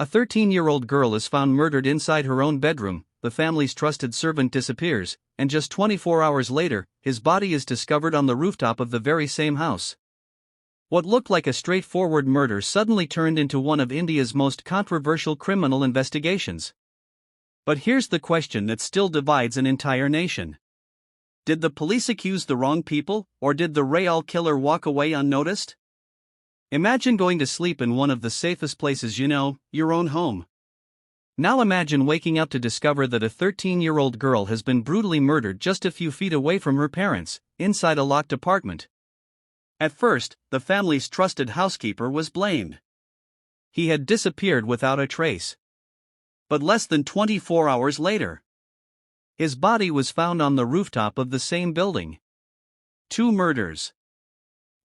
A 13-year-old girl is found murdered inside her own bedroom, the family's trusted servant disappears, and just 24 hours later, his body is discovered on the rooftop of the very same house. What looked like a straightforward murder suddenly turned into one of India's most controversial criminal investigations. But here's the question that still divides an entire nation. Did the police accuse the wrong people, or did the real killer walk away unnoticed? Imagine going to sleep in one of the safest places you know, your own home. Now imagine waking up to discover that a 13-year-old girl has been brutally murdered just a few feet away from her parents, inside a locked apartment. At first, the family's trusted housekeeper was blamed. He had disappeared without a trace. But less than 24 hours later, his body was found on the rooftop of the same building. 2 murders.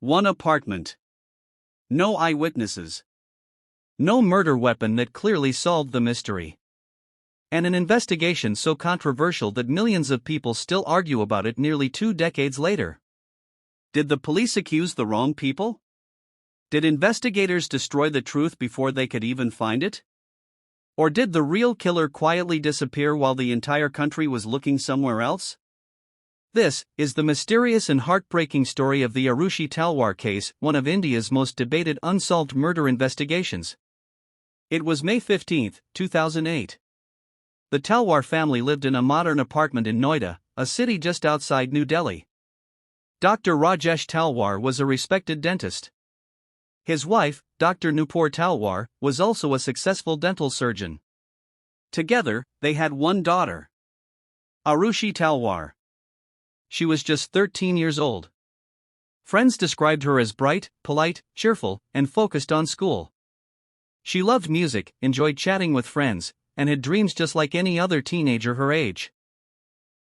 1 apartment. No eyewitnesses. No murder weapon that clearly solved the mystery. And an investigation so controversial that millions of people still argue about it nearly 2 decades later. Did the police accuse the wrong people? Did investigators destroy the truth before they could even find it? Or did the real killer quietly disappear while the entire country was looking somewhere else? This is the mysterious and heartbreaking story of the Aarushi Talwar case, one of India's most debated unsolved murder investigations. It was May 15, 2008. The Talwar family lived in a modern apartment in Noida, a city just outside New Delhi. Dr. Rajesh Talwar was a respected dentist. His wife, Dr. Nupur Talwar, was also a successful dental surgeon. Together, they had 1 daughter, Aarushi Talwar. She was just 13 years old. Friends described her as bright, polite, cheerful, and focused on school. She loved music, enjoyed chatting with friends, and had dreams just like any other teenager her age.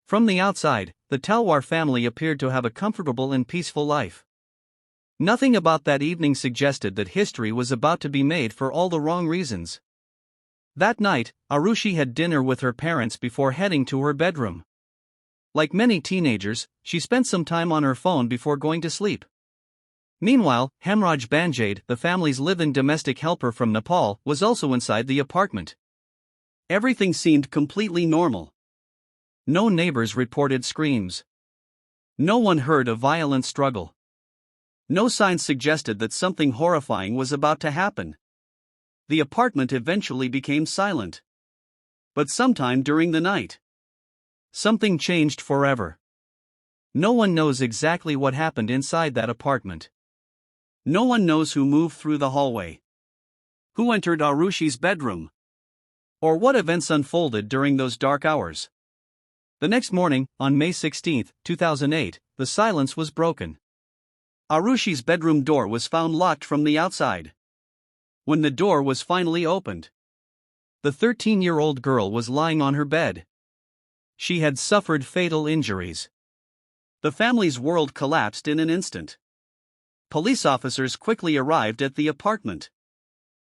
From the outside, the Talwar family appeared to have a comfortable and peaceful life. Nothing about that evening suggested that history was about to be made for all the wrong reasons. That night, Aarushi had dinner with her parents before heading to her bedroom. Like many teenagers, she spent some time on her phone before going to sleep. Meanwhile, Hemraj Banjade, the family's live-in domestic helper from Nepal, was also inside the apartment. Everything seemed completely normal. No neighbors reported screams. No one heard a violent struggle. No signs suggested that something horrifying was about to happen. The apartment eventually became silent. But sometime during the night, something changed forever. No one knows exactly what happened inside that apartment. No one knows who moved through the hallway, who entered Aarushi's bedroom, or what events unfolded during those dark hours. The next morning, on May 16, 2008, the silence was broken. Aarushi's bedroom door was found locked from the outside. When the door was finally opened, the 13-year-old girl was lying on her bed. She had suffered fatal injuries. The family's world collapsed in an instant. Police officers quickly arrived at the apartment.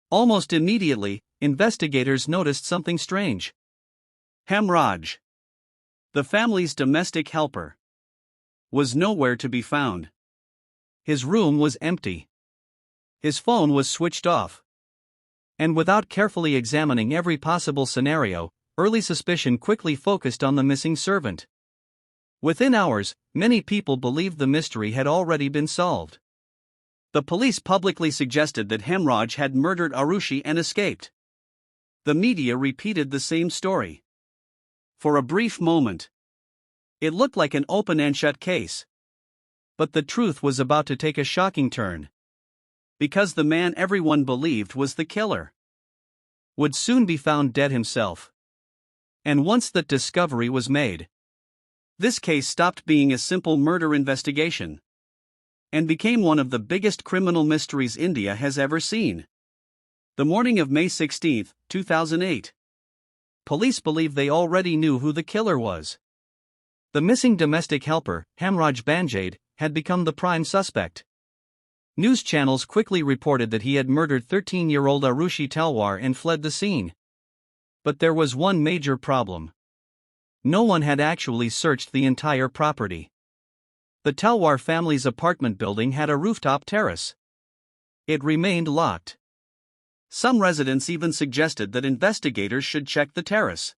Almost immediately, investigators noticed something strange. Hemraj, the family's domestic helper, was nowhere to be found. His room was empty. His phone was switched off. And without carefully examining every possible scenario, early suspicion quickly focused on the missing servant. Within hours, many people believed the mystery had already been solved. The police publicly suggested that Hemraj had murdered Aarushi and escaped. The media repeated the same story. For a brief moment, it looked like an open and shut case. But the truth was about to take a shocking turn. Because the man everyone believed was the killer would soon be found dead himself. And once that discovery was made, this case stopped being a simple murder investigation and became one of the biggest criminal mysteries India has ever seen. The morning of May 16, 2008. Police believe they already knew who the killer was. The missing domestic helper, Hemraj Banjade, had become the prime suspect. News channels quickly reported that he had murdered 13-year-old Aarushi Talwar and fled the scene. But there was one major problem. No one had actually searched the entire property. The Talwar family's apartment building had a rooftop terrace. It remained locked. Some residents even suggested that investigators should check the terrace.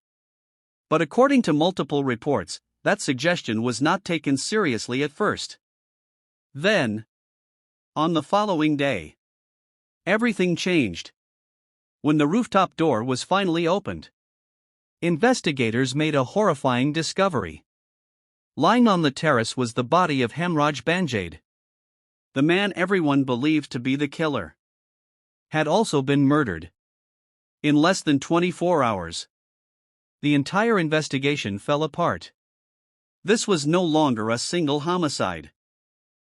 But according to multiple reports, that suggestion was not taken seriously at first. Then, on the following day, everything changed. When the rooftop door was finally opened, investigators made a horrifying discovery. Lying on the terrace was the body of Hemraj Banjade. The man everyone believed to be the killer had also been murdered. In less than 24 hours, the entire investigation fell apart. This was no longer a single homicide.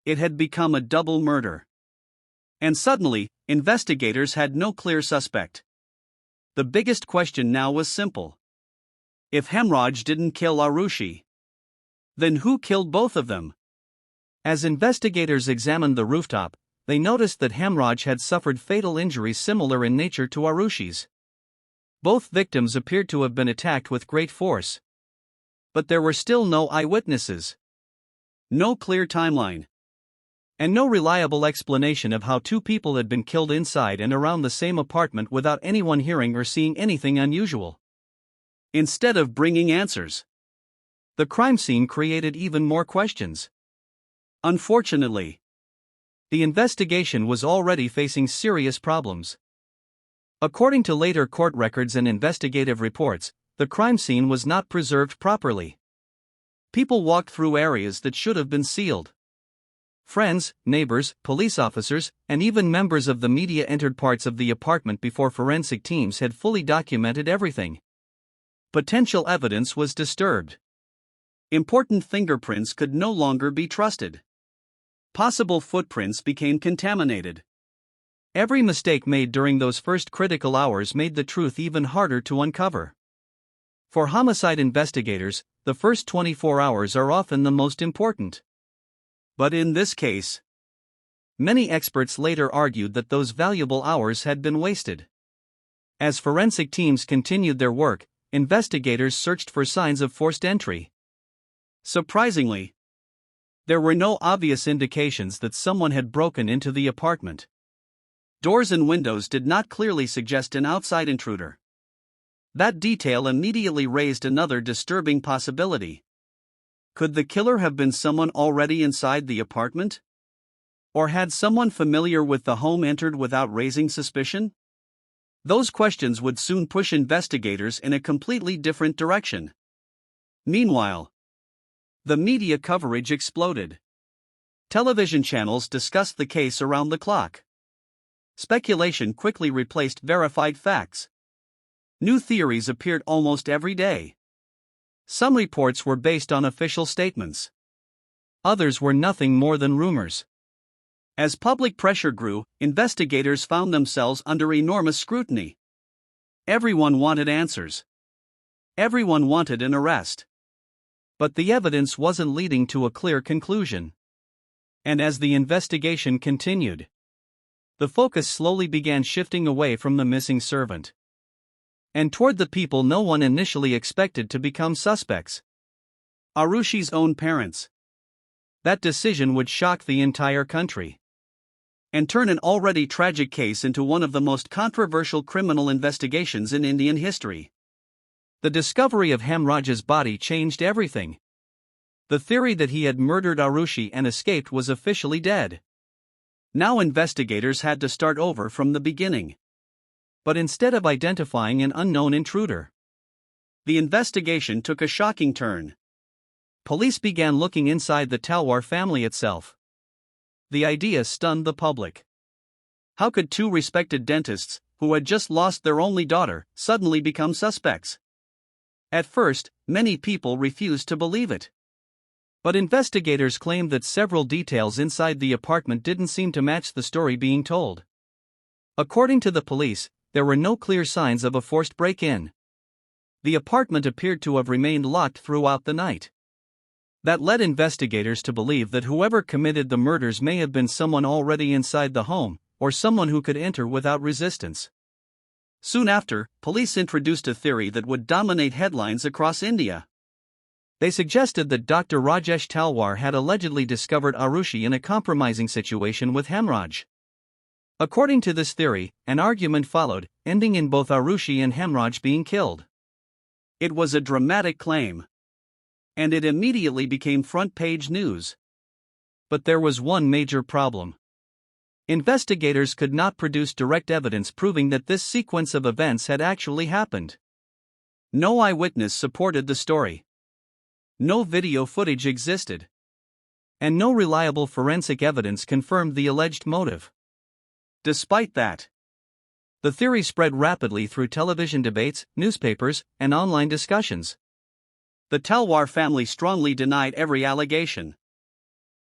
It had become a double murder. And suddenly, investigators had no clear suspect. The biggest question now was simple. If Hemraj didn't kill Aarushi, then who killed both of them? As investigators examined the rooftop, they noticed that Hemraj had suffered fatal injuries similar in nature to Aarushi's. Both victims appeared to have been attacked with great force. But there were still no eyewitnesses, no clear timeline, and no reliable explanation of how two people had been killed inside and around the same apartment without anyone hearing or seeing anything unusual. Instead of bringing answers, the crime scene created even more questions. Unfortunately, the investigation was already facing serious problems. According to later court records and investigative reports, the crime scene was not preserved properly. People walked through areas that should have been sealed. Friends, neighbors, police officers, and even members of the media entered parts of the apartment before forensic teams had fully documented everything. Potential evidence was disturbed. Important fingerprints could no longer be trusted. Possible footprints became contaminated. Every mistake made during those first critical hours made the truth even harder to uncover. For homicide investigators, the first 24 hours are often the most important. But in this case, many experts later argued that those valuable hours had been wasted. As forensic teams continued their work, investigators searched for signs of forced entry. Surprisingly, there were no obvious indications that someone had broken into the apartment. Doors and windows did not clearly suggest an outside intruder. That detail immediately raised another disturbing possibility. Could the killer have been someone already inside the apartment? Or had someone familiar with the home entered without raising suspicion? Those questions would soon push investigators in a completely different direction. Meanwhile, the media coverage exploded. Television channels discussed the case around the clock. Speculation quickly replaced verified facts. New theories appeared almost every day. Some reports were based on official statements. Others were nothing more than rumors. As public pressure grew, investigators found themselves under enormous scrutiny. Everyone wanted answers. Everyone wanted an arrest. But the evidence wasn't leading to a clear conclusion. And as the investigation continued, the focus slowly began shifting away from the missing servant and toward the people no one initially expected to become suspects: Aarushi's own parents. That decision would shock the entire country and turn an already tragic case into one of the most controversial criminal investigations in Indian history. The discovery of Hemraj's body changed everything. The theory that he had murdered Aarushi and escaped was officially dead. Now investigators had to start over from the beginning. But instead of identifying an unknown intruder, the investigation took a shocking turn. Police began looking inside the Talwar family itself. The idea stunned the public. How could two respected dentists, who had just lost their only daughter, suddenly become suspects? At first, many people refused to believe it. But investigators claimed that several details inside the apartment didn't seem to match the story being told. According to the police, there were no clear signs of a forced break-in. The apartment appeared to have remained locked throughout the night. That led investigators to believe that whoever committed the murders may have been someone already inside the home, or someone who could enter without resistance. Soon after, police introduced a theory that would dominate headlines across India. They suggested that Dr. Rajesh Talwar had allegedly discovered Aarushi in a compromising situation with Hemraj. According to this theory, an argument followed, ending in both Aarushi and Hemraj being killed. It was a dramatic claim, and it immediately became front-page news. But there was one major problem. Investigators could not produce direct evidence proving that this sequence of events had actually happened. No eyewitness supported the story. No video footage existed. And no reliable forensic evidence confirmed the alleged motive. Despite that, the theory spread rapidly through television debates, newspapers, and online discussions. The Talwar family strongly denied every allegation.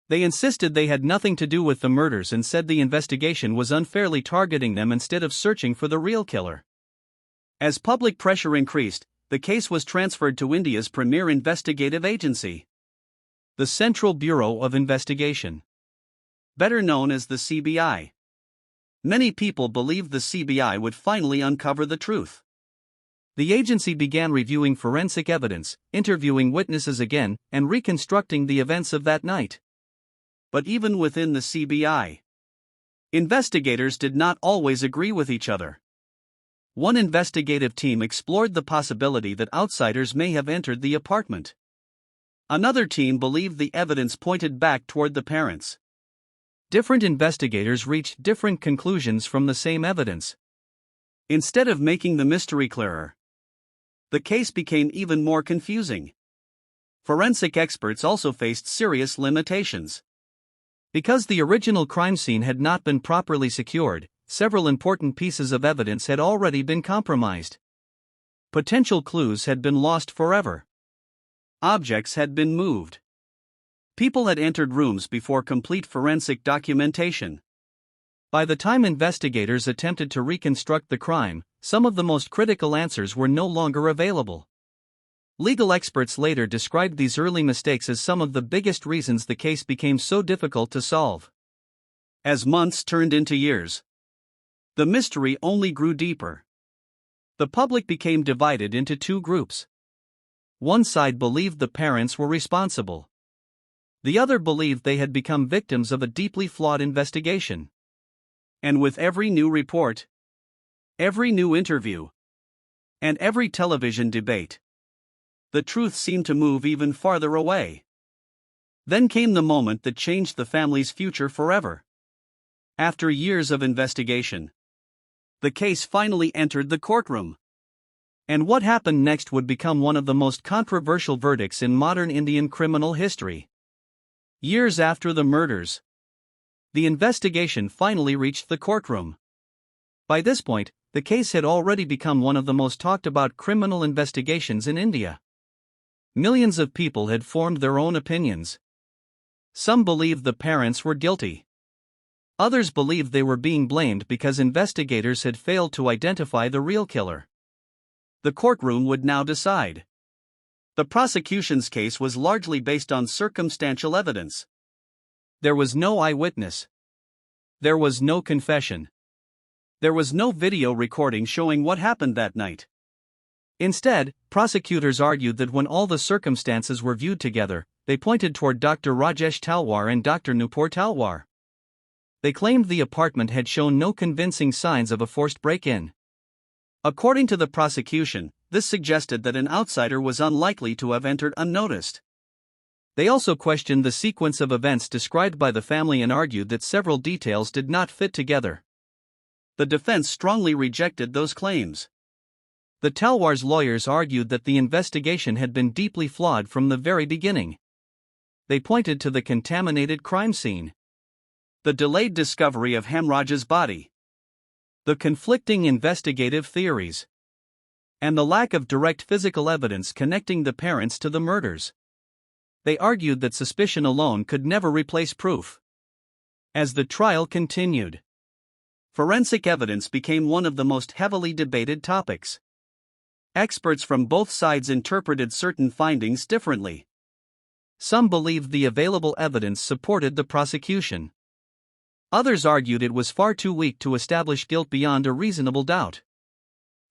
They insisted they had nothing to do with the murders and said the investigation was unfairly targeting them instead of searching for the real killer. As public pressure increased, the case was transferred to India's premier investigative agency, the Central Bureau of Investigation, better known as the CBI. Many people believed the CBI would finally uncover the truth. The agency began reviewing forensic evidence, interviewing witnesses again, and reconstructing the events of that night. But even within the CBI, investigators did not always agree with each other. One investigative team explored the possibility that outsiders may have entered the apartment. Another team believed the evidence pointed back toward the parents. Different investigators reached different conclusions from the same evidence. Instead of making the mystery clearer, the case became even more confusing. Forensic experts also faced serious limitations. Because the original crime scene had not been properly secured, several important pieces of evidence had already been compromised. Potential clues had been lost forever. Objects had been moved. People had entered rooms before complete forensic documentation. By the time investigators attempted to reconstruct the crime, some of the most critical answers were no longer available. Legal experts later described these early mistakes as some of the biggest reasons the case became so difficult to solve. As months turned into years, the mystery only grew deeper. The public became divided into two groups. One side believed the parents were responsible. The other believed they had become victims of a deeply flawed investigation. And with every new report, every new interview, and every television debate, the truth seemed to move even farther away. Then came the moment that changed the family's future forever. After years of investigation, the case finally entered the courtroom. And what happened next would become one of the most controversial verdicts in modern Indian criminal history. Years after the murders, the investigation finally reached the courtroom. By this point, the case had already become one of the most talked about criminal investigations in India. Millions of people had formed their own opinions. Some believed the parents were guilty. Others believed they were being blamed because investigators had failed to identify the real killer. The courtroom would now decide. The prosecution's case was largely based on circumstantial evidence. There was no eyewitness. There was no confession. There was no video recording showing what happened that night. Instead, prosecutors argued that when all the circumstances were viewed together, they pointed toward Dr. Rajesh Talwar and Dr. Nupur Talwar. They claimed the apartment had shown no convincing signs of a forced break-in. According to the prosecution, this suggested that an outsider was unlikely to have entered unnoticed. They also questioned the sequence of events described by the family and argued that several details did not fit together. The defense strongly rejected those claims. The Talwars' lawyers argued that the investigation had been deeply flawed from the very beginning. They pointed to the contaminated crime scene, the delayed discovery of Hemraj's body, the conflicting investigative theories, and the lack of direct physical evidence connecting the parents to the murders. They argued that suspicion alone could never replace proof. As the trial continued, forensic evidence became one of the most heavily debated topics. Experts from both sides interpreted certain findings differently. Some believed the available evidence supported the prosecution. Others argued it was far too weak to establish guilt beyond a reasonable doubt.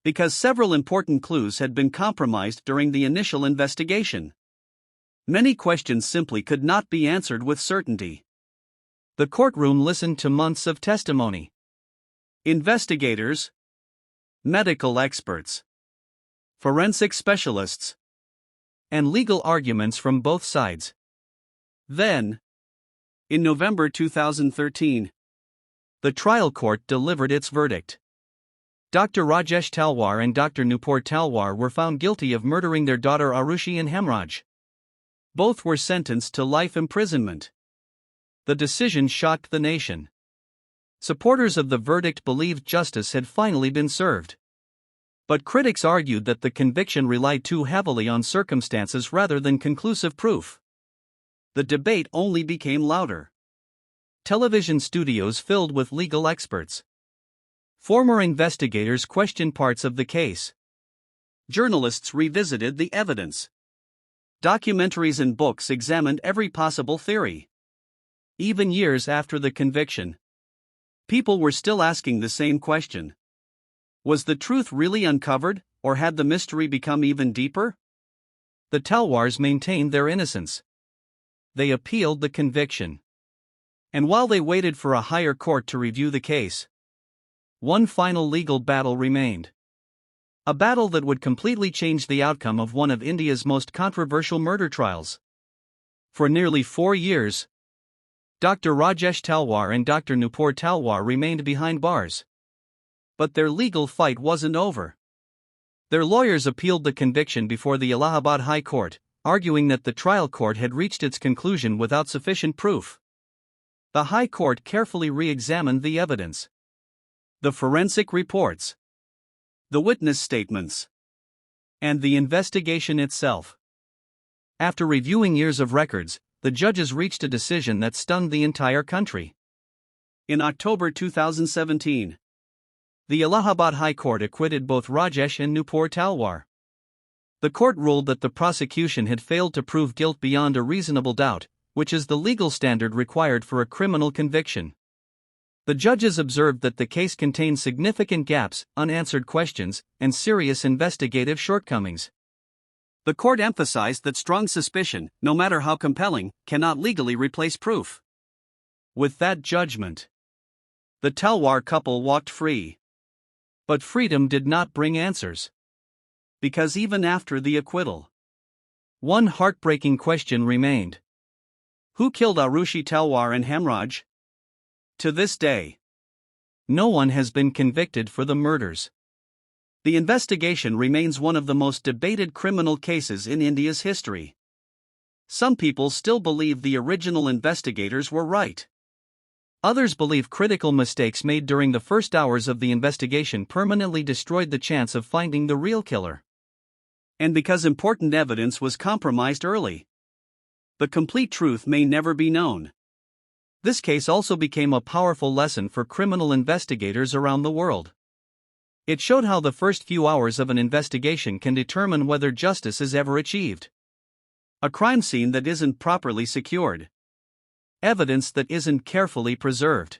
Because several important clues had been compromised during the initial investigation, many questions simply could not be answered with certainty. The courtroom listened to months of testimony. Investigators, medical experts, forensic specialists, and legal arguments from both sides. Then, in November 2013, the trial court delivered its verdict. Dr. Rajesh Talwar and Dr. Nupur Talwar were found guilty of murdering their daughter Aarushi in Hemraj. Both were sentenced to life imprisonment. The decision shocked the nation. Supporters of the verdict believed justice had finally been served. But critics argued that the conviction relied too heavily on circumstances rather than conclusive proof. The debate only became louder. Television studios filled with legal experts. Former investigators questioned parts of the case. Journalists revisited the evidence. Documentaries and books examined every possible theory. Even years after the conviction, people were still asking the same question. Was the truth really uncovered, or had the mystery become even deeper? The Talwars maintained their innocence. They appealed the conviction. And while they waited for a higher court to review the case, one final legal battle remained. A battle that would completely change the outcome of one of India's most controversial murder trials. For nearly 4 years, Dr. Rajesh Talwar and Dr. Nupur Talwar remained behind bars. But their legal fight wasn't over. Their lawyers appealed the conviction before the Allahabad High Court, arguing that the trial court had reached its conclusion without sufficient proof. The High Court carefully re-examined the evidence. The forensic reports, the witness statements, and the investigation itself. After reviewing years of records, the judges reached a decision that stunned the entire country. In October 2017, the Allahabad High Court acquitted both Rajesh and Nupur Talwar. The court ruled that the prosecution had failed to prove guilt beyond a reasonable doubt, which is the legal standard required for a criminal conviction. The judges observed that the case contained significant gaps, unanswered questions, and serious investigative shortcomings. The court emphasized that strong suspicion, no matter how compelling, cannot legally replace proof. With that judgment, the Talwar couple walked free. But freedom did not bring answers. Because even after the acquittal, one heartbreaking question remained. Who killed Aarushi Talwar and Hemraj? To this day, no one has been convicted for the murders. The investigation remains one of the most debated criminal cases in India's history. Some people still believe the original investigators were right. Others believe critical mistakes made during the first hours of the investigation permanently destroyed the chance of finding the real killer. And because important evidence was compromised early, the complete truth may never be known. This case also became a powerful lesson for criminal investigators around the world. It showed how the first few hours of an investigation can determine whether justice is ever achieved. A crime scene that isn't properly secured, evidence that isn't carefully preserved,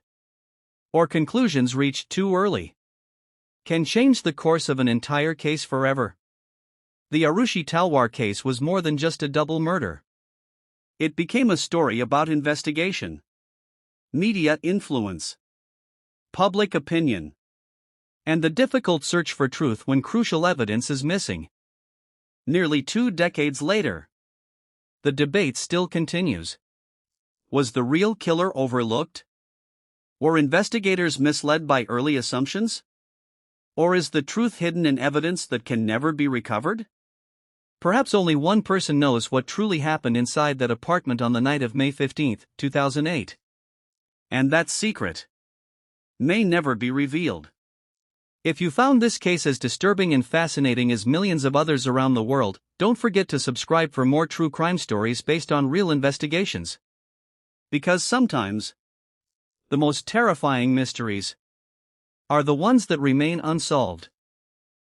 or conclusions reached too early, can change the course of an entire case forever. The Aarushi Talwar case was more than just a double murder. It became a story about investigation, media influence, public opinion, and the difficult search for truth when crucial evidence is missing. Nearly 2 decades later, the debate still continues. Was the real killer overlooked? Were investigators misled by early assumptions? Or is the truth hidden in evidence that can never be recovered? Perhaps only one person knows what truly happened inside that apartment on the night of May 15, 2008. And that secret may never be revealed. If you found this case as disturbing and fascinating as millions of others around the world, don't forget to subscribe for more true crime stories based on real investigations. Because sometimes, the most terrifying mysteries are the ones that remain unsolved.